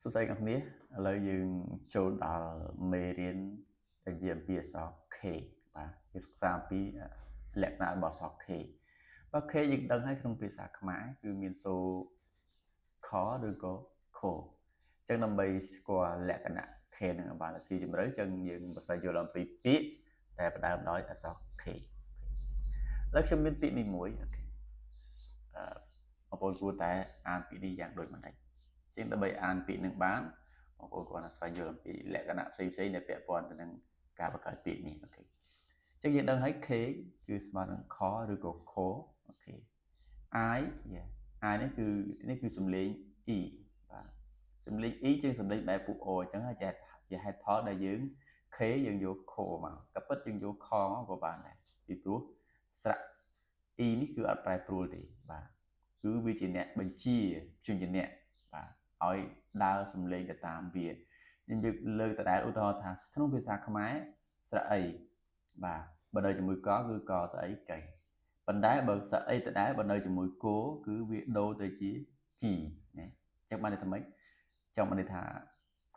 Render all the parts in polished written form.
សួស្តីអ្នកនាងឥឡូវយើងចូលដល់មេរៀនដែលនិយាយអំពីអក្សរ K បាទវាសិក្សាអំពីលក្ខណៈរបស់អក្សរ K បាទ K យើងដឹងហើយក្នុងភាសាខ្មែរគឺមានសូរខឬក៏ខអញ្ចឹងដើម្បីស្គាល់លក្ខណៈ K នឹងឲ្យបានស៊ីជម្រៅអញ្ចឹងយើងមកស្វែងយល់អំពីពាក្យដែលផ្ដើមដោយអក្សរ K ឥឡូវខ្ញុំមានពាក្យនេះមួយអូខេបងប្អូនគួរតែអានពាក្យនេះយ៉ាងដូចបន្តិចជាងដើម្បីអានពាក្យនឹងបានបងប្អូនគាត់នឹងស្វែងយល់អំពីលក្ខណៈផ្សេងៗដែលពាក់ព័ន្ធទៅនឹងការបង្កើតពាក្យនេះអូខេអញ្ចឹងយើងដឹងហើយ K គឺស្មើនឹងខឬក៏ខអូខេ I I នេះគឺសំឡេង E បាទសំឡេង E ជាងសំឡេងបែបពុះ O អញ្ចឹងហើយជាហេតុផលដែលយើង K យើងយកខមកក៏ពិតយើងយកខមកក៏បានដែរពីព្រោះស្រៈ E នេះគឺអត់ប្រែប្រួលទេបាទគឺវាជាអ្នកបញ្ជាព្យញ្ជនៈបាទឲ្យដើរសំឡេងទៅតាមវាយើងលើកដដែលឧទាហរណ៍ថាក្នុងភាសាខ្មែរស្រៈអីបាទបើនៅជាមួយកគឺកស្អីកៃប៉ុន្តែបើស្រៈអីដដែលបើនៅជាមួយគោគឺវាដូរទៅជាគីណាអញ្ចឹងបានន័យថាម៉េចចង់បានន័យថា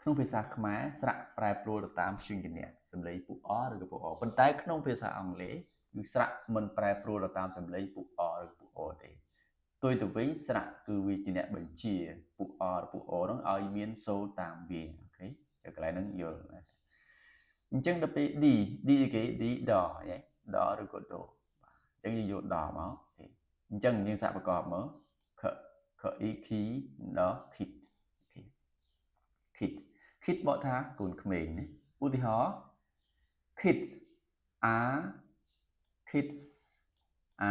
ក្នុងភាសាខ្មែរស្រៈប្រែប្រួលទៅតាមព្យញ្ជនៈសំឡេងពុះអឬក៏ពុះអប៉ុន្តែក្នុងភាសាអង់គ្លេសគឺស្រៈមិនប្រែប្រួលទៅតាមសំឡេងពុះអឬពុះអទេផ្ទុយទៅវិញស្រៈគឺវាជាអ្នកបញ្ជាពុះអឬពុះអនោះឲ្យមានសូរតាមវាអូខេតែកន្លែងហ្នឹងយល់អញ្ចឹងដល់ពេល D គេ D ដដឬក៏ដូអញ្ចឹងយើងយកដមកអញ្ចឹងយើងសាកប្រកបមើលខអ៊ីខីដខីតខីតខីតបកថាកូនក្មេងណាឧទាហរណ៍ kids are kids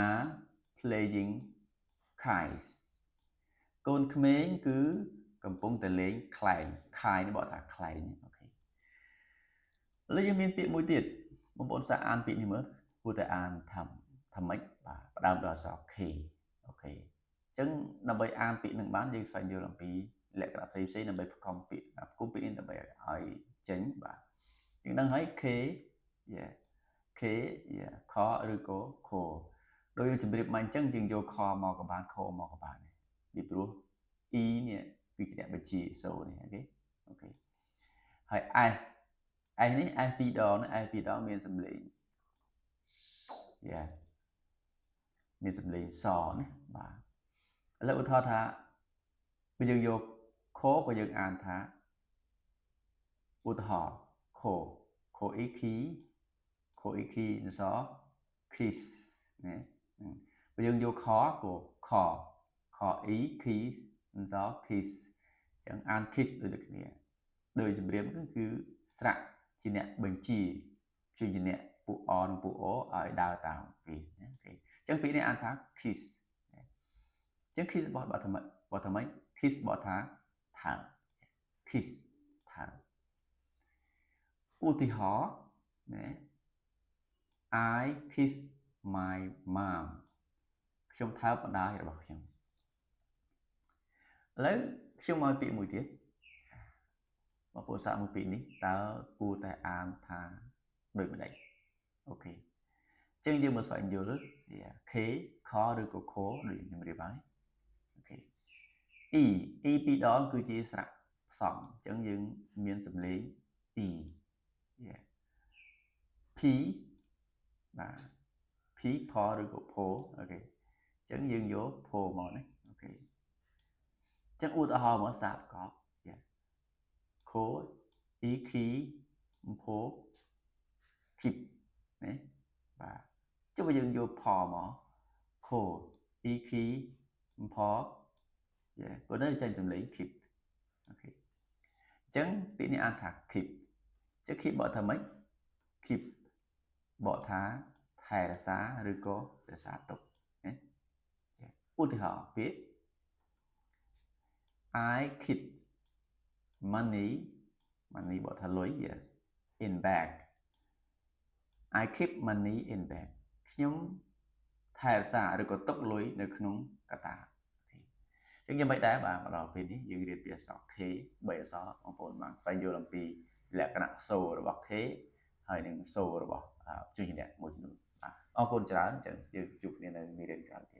are playing kites កូនក្មេងគឺកំពុងតែលេងខ្លែងខាយនេះបកថាខ្លែងអូខេឥឡូវយើងមានពាក្យមួយទៀតបងប្អូនសាកអានពាក្យនេះមើលគួរតែអានថាម៉េចបាទផ្ដើមដោយអក្សរ K អូខេអញ្ចឹងដើម្បីអានពាក្យនឹងបានយើងស្វែងយល់អំពីលក្ខណៈផ្សេងៗដើម្បីផ្គុំពាក្យនេះដើម្បីឲ្យចេញបាទយើងដឹងហើយ K K ខឬក៏ខដោយយើងជម្រាបមកអញ្ចឹងយើងយកខមកក៏បានខមកក៏បានពីព្រោះ E នេះគឺជាអ្នកបញ្ជាសូរនេះអូខេហើយ S នេះ S ពីរដងនេះ S ពីរដងមានសំឡេងមានសំឡេងសណាបាទឥឡូវឧទាហរណ៍ថាបើយើងយកខក៏យើងអានថាឧទាហរណ៍ខអ៊ីគីអស kiss ណាបើយើងយកខក៏ខអ៊ីគីអស kiss ចឹងអាន kiss ដូចគ្នាដោយជំរាបគឺស្រៈជាអ្នកបញ្ជាព្យញ្ជនៈពុអនិងពុអូឲ្យដើរតាមវាអូខេចឹងពាក្យនេះអានថា kiss ចឹង kiss បោះថាម៉េច kiss បោះថាថើ kiss ថើឧទាហរណ៍ណា I kiss my mom ខ្ញុំថើបម្ដាយរបស់ខ្ញុំឥឡូវខ្ញុំឲ្យពាក្យមួយទៀតបងប្អូនសាកមើលពាក្យនេះតើគួរតែអានថាដូចម្ដេចអូខេអញ្ចឹងយើងមកស្វែងយល់ K ខឬក៏ខដូចខ្ញុំរៀបហើយអូខេ E ពីរដងគឺជាស្រៈផ្សំអញ្ចឹងយើងមានសំឡេង E P បាទ P ផឬក៏ផអូខេអញ្ចឹងយើងយកផមកណាអូខេអញ្ចឹងឧទាហរណ៍មកសាកប្រកបខអ៊ីគីផគីបណាបាទចុះបើយើងយកផមកខអ៊ីគីផបើនៅចេញសំឡេង keep អូខេអញ្ចឹងពាក្យនេះអានថា keep អញ្ចឹង keep បកថាម៉េច keep បកថាថែរក្សាឬក៏រក្សាទុកណាឧទាហរណ៍ពាក្យ I keep money បកថាលុយ in bag I keep money in bag ខ្ញុំថែរក្សាឬក៏ទុកលុយនៅក្នុងកត្តាអញ្ចឹងយ៉ាងម៉េចដែរបាទមកដល់ពេលនេះយើងរៀនពីអក្សរ K 3អក្សរបងប្អូនបានស្វែងយល់អំពីលក្ខណៈសូររបស់ K ហើយនឹងសូររបស់ព្យញ្ជនៈមួយចំនួនបាទអរគុណច្រើនអញ្ចឹងយើងជួបគ្នានៅមេរៀនក្រោយទៀត